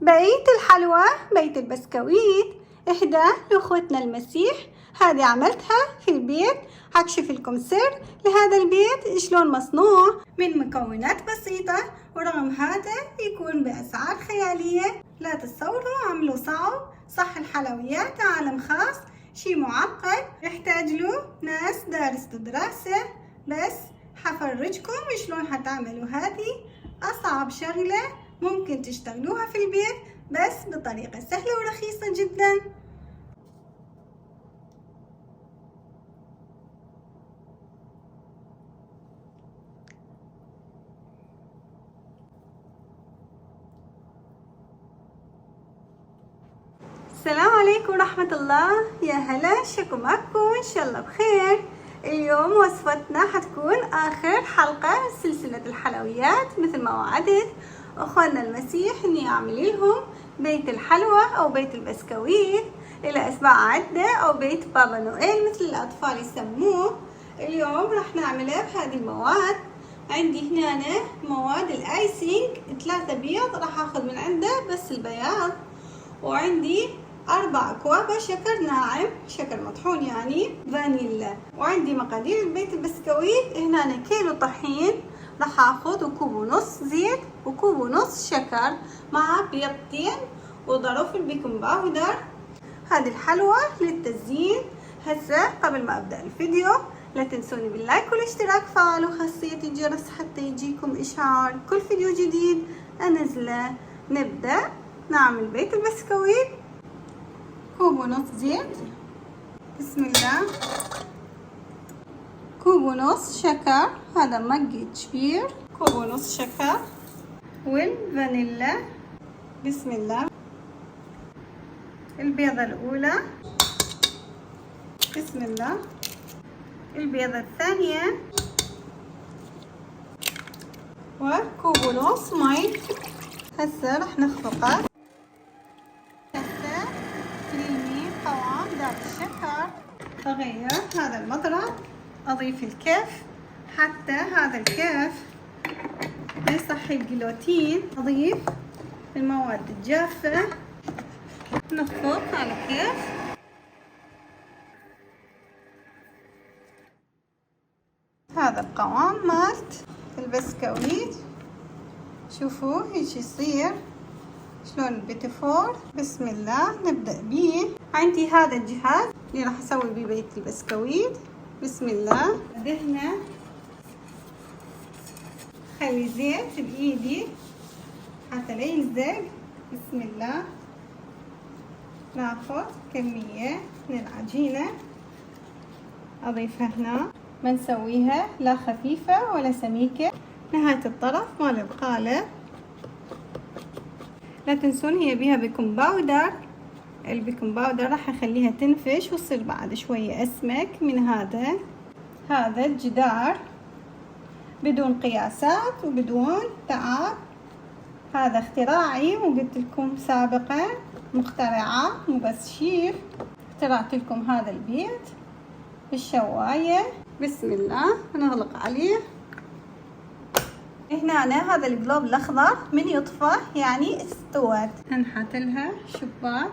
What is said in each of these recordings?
بقية الحلوى، بقية البسكويت إهداء لأخوتنا المسيح. هذه عملتها في البيت، هكشف لكم سر لهذا البيت شلون مصنوع من مكونات بسيطة، ورغم هذا يكون بأسعار خيالية. لا تتصوروا عمله صعب، صح الحلويات عالم خاص، شي معقد يحتاج له ناس دارسة دراسة، بس حفرجكم شلون هتعملوا هذه أصعب شغلة ممكن تشتغلوها في البيت، بس بطريقة سهلة ورخيصة جدا. السلام عليكم ورحمة الله، يا هلا، شكو ماكو، إن شاء الله بخير. اليوم وصفتنا حتكون آخر حلقة من سلسلة الحلويات، مثل ما وعدت أخواننا المسيح إني أعمل لهم بيت الحلوى أو بيت البسكويت إلى أسماء عدة، أو بيت بابا نويل مثل الأطفال يسموه. اليوم راح نعمله بهذه المواد. عندي هنا مواد الآيسينج 3 بيض، راح أخذ من عنده بس البياض، وعندي 4 أكواب شكر ناعم، شكر مطحون يعني فانيلا، وعندي مقادير البيت البسكويت. هنا كيلو طحين راح اخذ، وكوب ونص زيت، وكوب ونص شكر، مع بيضتين وظرف البيكنج باودر. هذه الحلوى للتزيين. هسه قبل ما ابدا الفيديو لا تنسوني باللايك والاشتراك، فعلوا خاصية الجرس حتى يجيكم اشعار كل فيديو جديد انزله. نبدأ نعمل بيت البسكويت. كوب ونص زيت، بسم الله. كوب ونص شكر، هذا مج كبير، كوب ونص شكر، والفانيلا، بسم الله. البيضة الأولى، بسم الله. البيضة الثانية، وكوب ونص مي. هسه رح نخفقه. هسه كريمي قوام ذات الشكر. بغير هذا المضرب، أضيف الكف، حتى هذا الكف ما يصحي الجلوتين. أضيف المواد الجافة، نخفق على الكف. هذا القوام مالت البسكويت، شوفوا هيك يصير شلون البيتفور. بسم الله نبدأ بيه. عندي هذا الجهاز اللي راح اسوي بيه بيت البسكويت. بسم الله. دهنه، خلي زيت بايدي حتى لا يلزق. بسم الله. ناخذ كمية من العجينة اضيفها هنا، ما نسويها لا خفيفة ولا سميكة، نهاية الطرف مال القالب. لا تنسون هي بيها بيكنج باودر. البيكنج باودر راح اخليها تنفش وتصير بعد شوية اسمك من هذا الجدار، بدون قياسات وبدون تعب. هذا اختراعي، وقلت لكم سابقا مخترعة مو بس شيف. اخترعت لكم هذا البيت بالشواية. بسم الله نغلق عليه. هنا هذا القلوب الاخضر من يطفى يعني استوت. هنحط لها شباك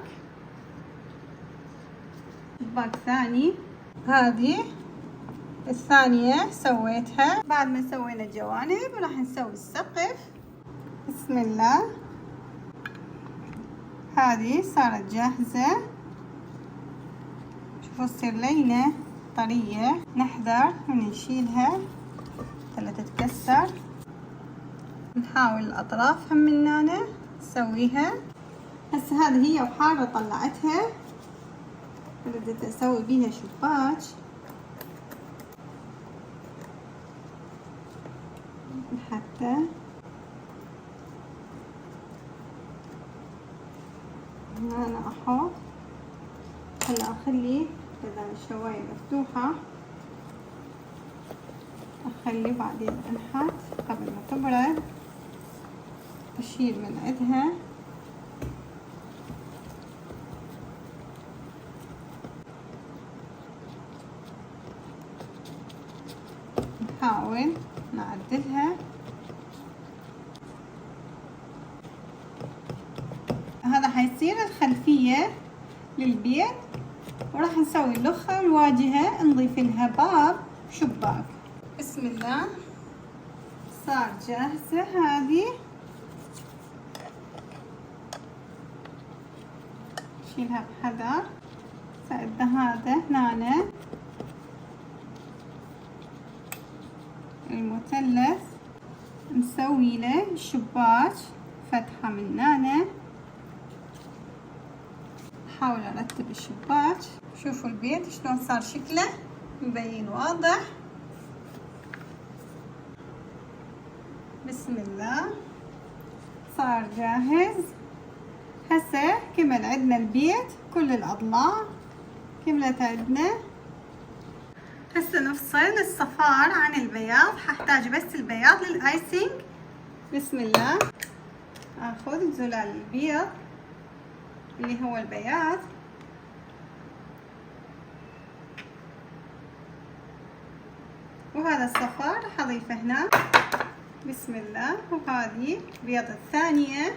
ثاني. هذه الثانية سويتها. بعد ما سوينا الجوانب راح نسوي السقف. بسم الله. هذه صارت جاهزة، شوفوا تصير لينة طرية. نحذر من نشيلها لا تتكسر. نحاول الأطراف هم مننا نسويها. هسه هذه هي وحارة طلعتها، بدأت أسوي بيها شباك. حتى هنا أنا أحط. هلا أخلي إذا الشواية مفتوحة أخلي، بعدين أنحت قبل ما تبرد. أشيل من عندها. نحاول نعدلها. تصير الخلفية للبيت، وراح نسوي اللخة الواجهة نضيف لها باب شباك. بسم الله، صار جاهزة هذه. شيلها بحذر. ساعدنا هذا هنا المثلث نسوي له الشباك فتحة من هنا. احاول ارتب الشباك. شوفوا البيت شلون صار شكله مبين واضح. بسم الله، صار جاهز. هسه كمل عندنا البيت، كل الاضلاع كملت عندنا. هسه نفصل الصفار عن البياض. هحتاج بس البياض للايسينج. بسم الله، اخذ زلال البيض اللي هو البياض، وهذا الصفار راح اضيفه هنا. بسم الله، وهذه البيض الثانية.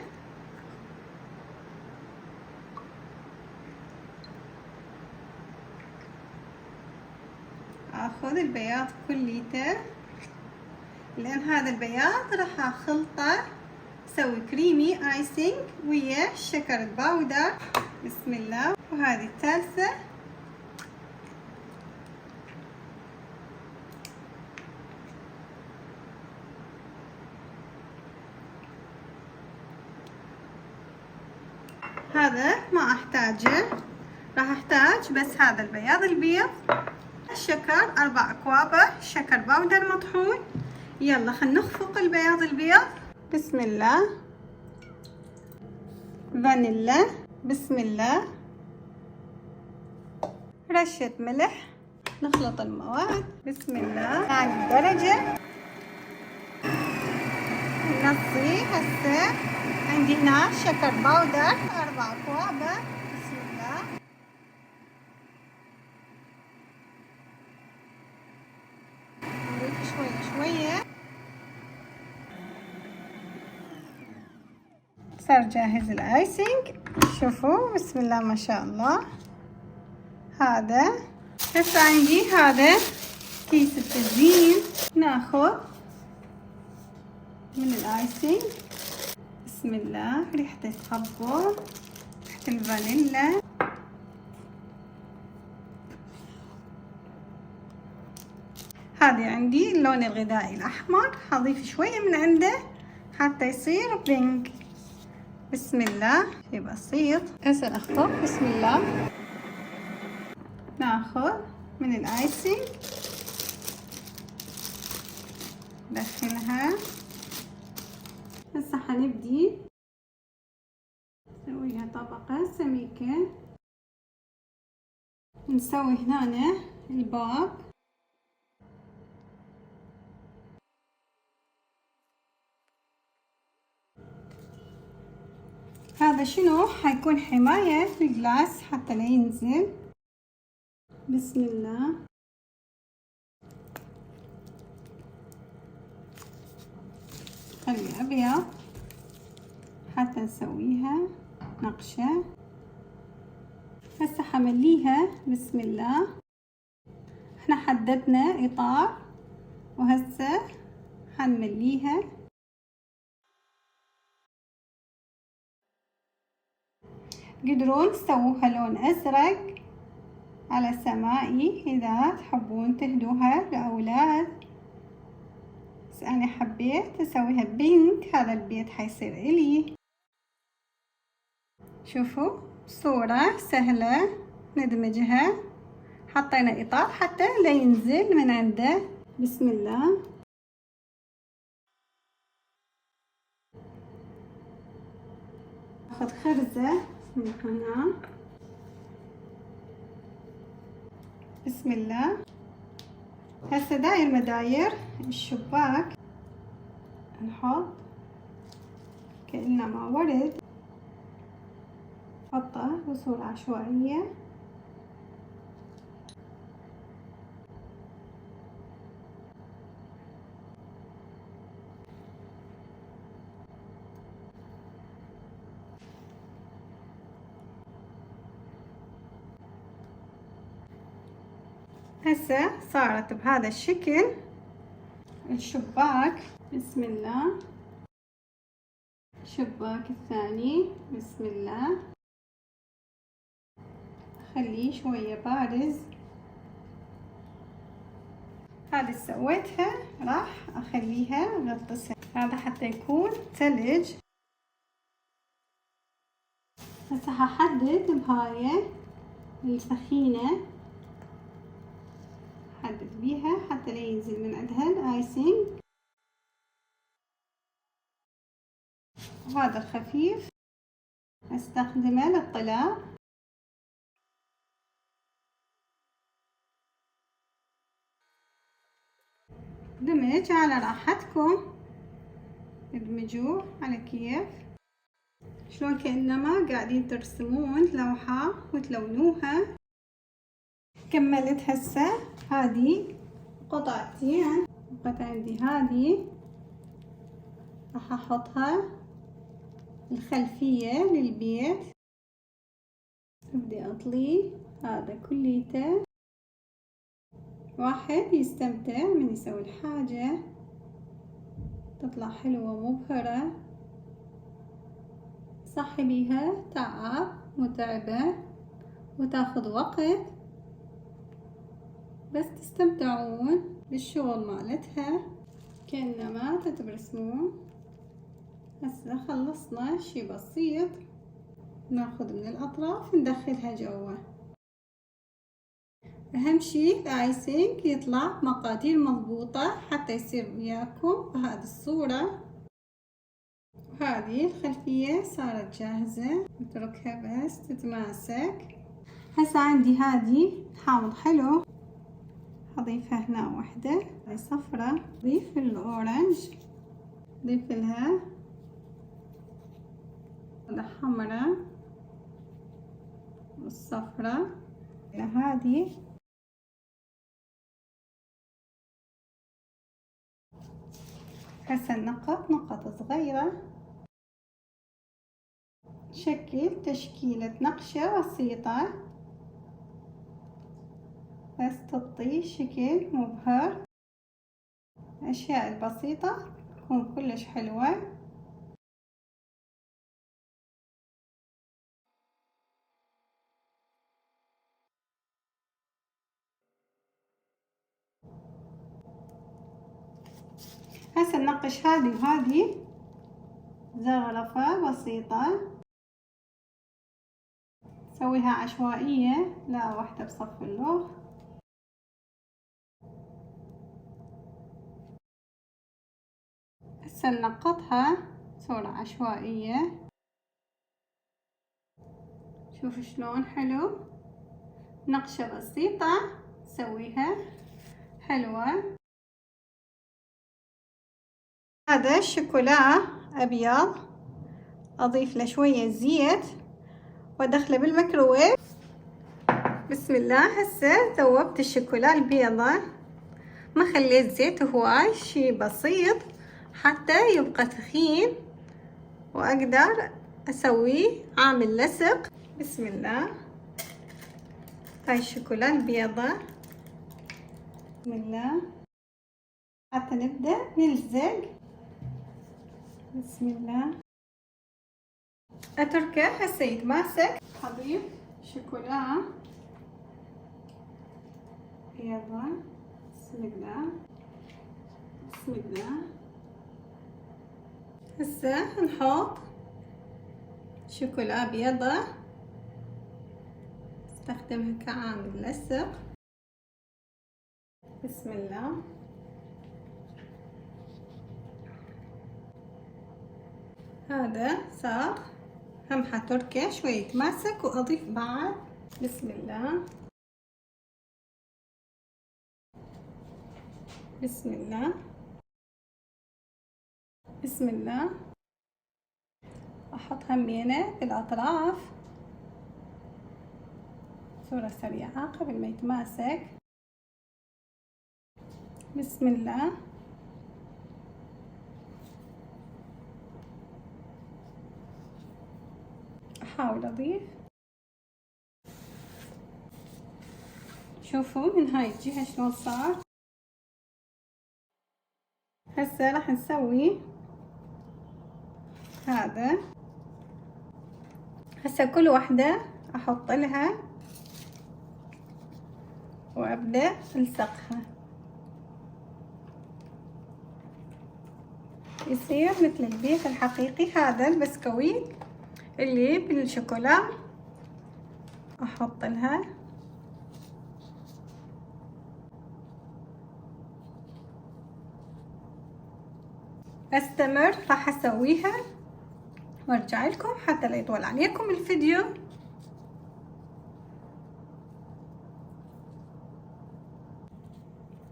اخذ البياض كليته، لان هذا البياض راح اخلطه اسوي كريمي ايسينج ويا الشكر الباودر. بسم الله، وهذه الثالثة. هذا ما احتاجه، راح احتاج بس هذا البياض البيض، الشكر 4 أكواب شكر باودر مطحون. يلا خلينا نخفق البياض البيض. بسم الله، فانيلا. بسم الله، رشة ملح. نخلط المواد. بسم الله، هاي الدرجة نصي. هسه عندي هنا شكر باودر 4 أكواب. بسم الله، نضيف شوية شوية. صار جاهز الايسينج. شوفوا بسم الله ما شاء الله. هذا هسه عندي هذا كيس التزيين. ناخذ من الايسينج. بسم الله، ريحته تخبل، ريحة الفانيلا. هذه عندي اللون الغذائي الاحمر، هضيف شوية من عنده حتى يصير بينك. بسم الله، شي بسيط. هسه نخفق. بسم الله، ناخذ من الايسينج ندخلها. هسه حنبدي نسويها طبقة سميكة. نسوي هنا الباب. هذا شنو حيكون حماية للجلاس حتى لا ينزل. بسم الله، خلي أبيض حتى نسويها نقشة. هسه حمليها. بسم الله، احنا حددنا إطار، وهسه حنمليها. تقدرون تسووها لون أزرق على سمائي إذا تحبون تهدوها لأولاد، بس أنا حبيت أسويها بينك. هذا البيت حيصير إلي. شوفوا صورة سهلة ندمجها. حطينا إطار حتى لا ينزل من عنده. بسم الله، أخذ خرزة من هنا. بسم الله، هسه داير مداير الشباك نحط كأنما ورد، حطه بصورة عشوائية. هسه صارت بهذا الشكل الشباك. بسم الله. الشباك الثاني بسم الله. خليه شوية بارز. هذه سويتها راح اخليها غطسها، هذا حتى يكون ثلج. هسه هحدد بهاي السخينة، حدد بيها حتى لا ينزل من عندها الايسنج. وهذا الخفيف استخدمه للطلاء. دمج على راحتكم، ادمجوه على كيف شلون كأنما قاعدين ترسمون لوحة وتلونوها. كملت هسه هذه قطعتين، بقت عندي هذه راح احطها الخلفية للبيت. بدي اطلي هذا كليته، واحد يستمتع من يسوي الحاجة تطلع حلوة مبهرة. صحي بيها تعب متعبة وتاخذ وقت، بس تستمتعون بالشغل مالتها كأنما تترسمون. هسه خلصنا شي بسيط، ناخذ من الأطراف ندخلها جوا. أهم شي الآيسنج يطلع مقادير مضبوطة حتى يصير وياكم بهذه الصورة. وهذه الخلفية صارت جاهزة، نتركها بس تتماسك. هسه عندي هذه حامض حلو، هضيفها هنا وحدة، هذه صفرة، ضيف الأورنج، ضيف لها الحمرة والصفرة. هذه هسه نقط صغيرة، شكل تشكيلة نقشة بسيطة بس تعطي شكل مبهر. الأشياء البسيطة تكون كلش حلوة. هسه ننقش هذه وهذه زخرفة بسيطة، سويها عشوائية لا واحدة بصف اللوح. هسه ننقطها صورة عشوائية. شوفوا شلون حلو، نقشة بسيطة سويها حلوة. هذا الشوكولا أبيض، أضيف له شوية زيت وأدخله بالميكروويف. بسم الله. هسه ذوبت الشوكولا البيضة، ما خليت زيت هواي، شي بسيط حتى يبقى ثخين وأقدر أسويه عامل لصق. بسم الله. هاي الشوكولا البيضة، بسم الله، حتى نبدأ نلزق. بسم الله. أتركه هسه يتماسك. أضيف شوكولا بيضة. بسم الله بسم الله. هسه نحط شوكولا بيضة، استخدمها كعامل لصق. بسم الله. هذا صار، هم حتركه شوي يتماسك واضيف بعد. بسم الله بسم الله بسم الله. احط همينه بالاطراف صورة سريعة قبل ما يتماسك. بسم الله. احاول اضيف شوفوا من هاي الجهة شلون صار. هسه راح نسوي هذا. هسه كل واحدة احط لها وابدأ الصقها، يصير مثل البيت الحقيقي. هذا البسكويت اللي بالشوكولا احط لها استمر، راح اسويها وارجع لكم حتى لا يطول عليكم الفيديو.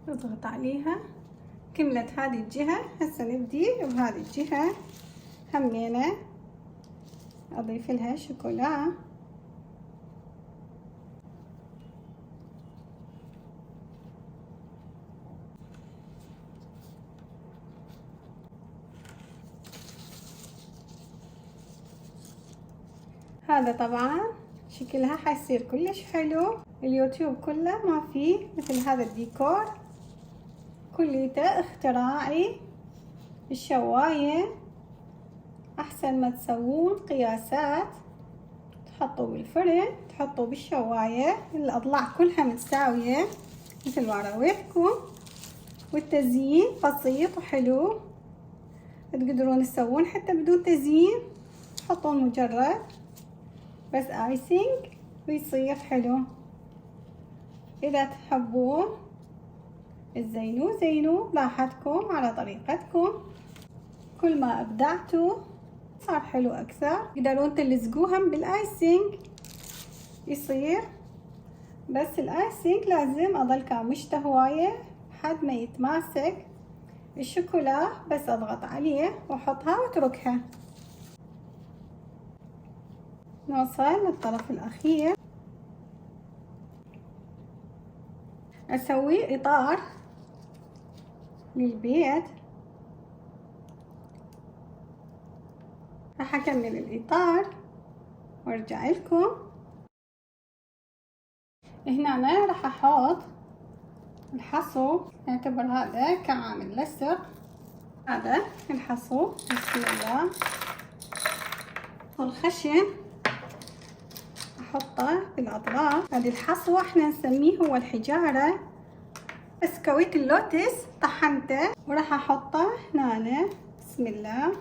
اضغط عليها. كملت هذه الجهة، هسه نبدي بهذه الجهة همينة اضيف لها شوكولا. هذا طبعا شكلها حيصير كلش حلو. اليوتيوب كله ما فيه مثل هذا الديكور، كليته اختراعي. الشواية احسن ما تسوون قياسات تحطوا بالفرن تحطوا بالشواية، الاضلاع كلها متساوية مثل ما رويتكم، والتزيين بسيط وحلو. تقدرون تسوون حتى بدون تزيين، تحطون مجرد بس ايسينج ويصير حلو. اذا تحبون تزينوه زينوه براحتكم على طريقتكم، كل ما ابدعتوا صار حلو اكثر. تقدرون تلزقوها بالايسينج يصير، بس الايسينج لازم اظل كامشته هوايه لحد ما يتماسك. الشوكولا بس اضغط عليه واحطها واتركها. نوصل للطرف الاخير. اسوي اطار للبيت، راح اكمل الاطار وارجع لكم. هنا أنا راح احط الحصو، نعتبر هذا كعامل لصق. هذا الحصو بسم الله، والخشن احطه بالاطراف. هذه الحصوة احنا نسميه هو الحجارة. بسكويت اللوتس طحنته وراح احطه هنا بسم الله،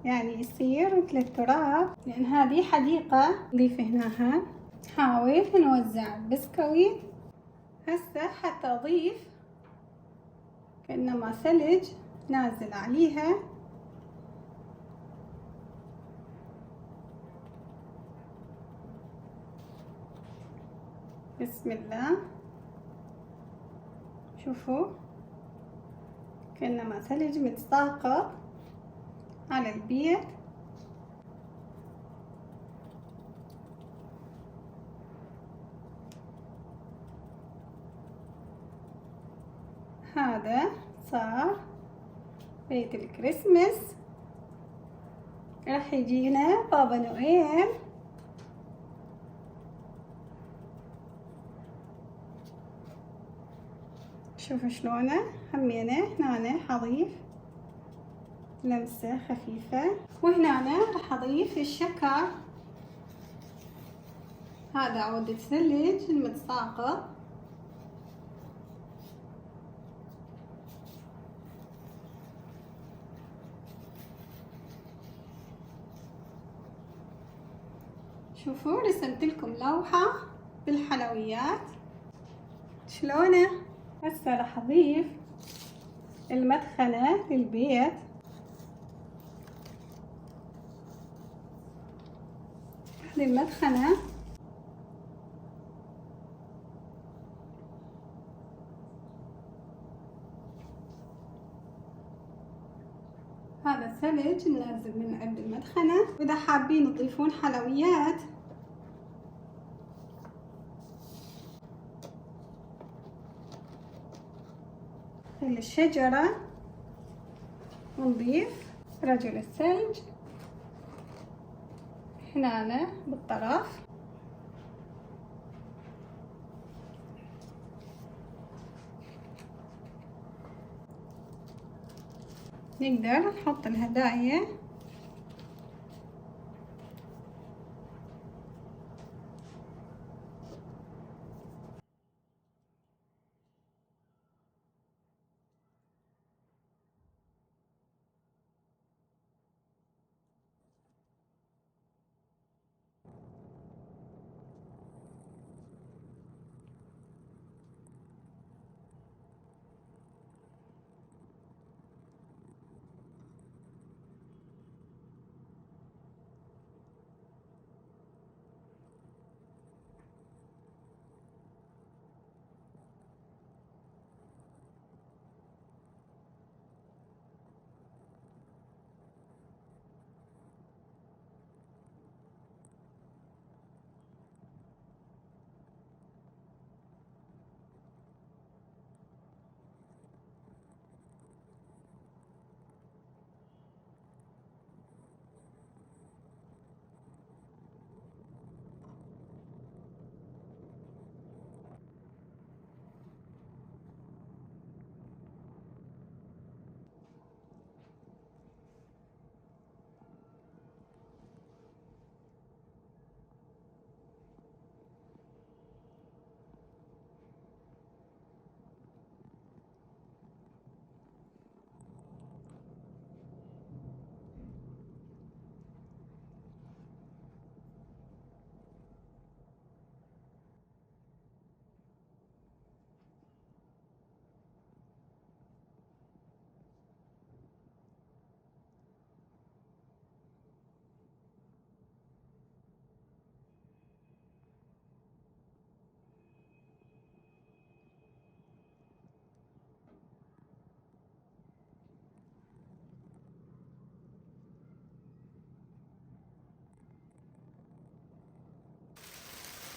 يعني يصير مثل التراب، لان هذه حديقة نضيف هناها. نحاول نوزع البسكويت. هسه حتى اضيف كأنما ثلج نازل عليها. بسم الله، شوفوا كأنما ثلج متساقط على البيت. هذا صار بيت الكريسماس. راح يجينا بابا نويل. شوفوا شلونه همينه. هنا حضيف لمسة خفيفة، وهنا راح اضيف الشكر. هذا عود الثلج المتساقط. شوفوا رسمت لكم لوحة بالحلويات شلونه. هسه راح اضيف المدخنة للبيت. هذه المدخنة هذا الثلج ننزل من عند المدخنة. واذا حابين تضيفون حلويات مثل الشجرة، ونضيف رجل الثلج هنا بالطرف. نقدر نحط الهدايا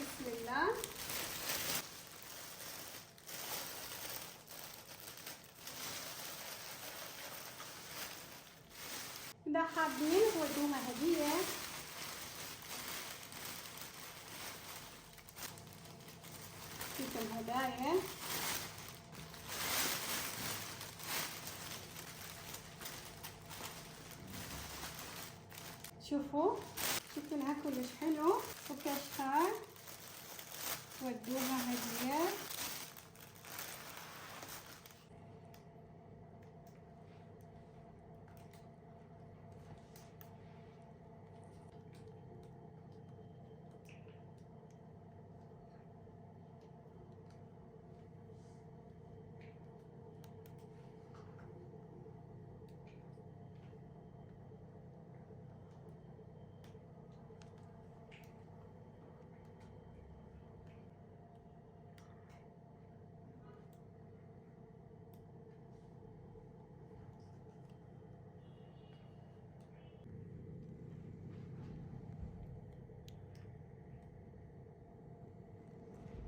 بسم الله. إذا حابين تودوها هدية كيس الهدايا شوفوا شكلها كلش حلو وكشخار، ودوها هدية.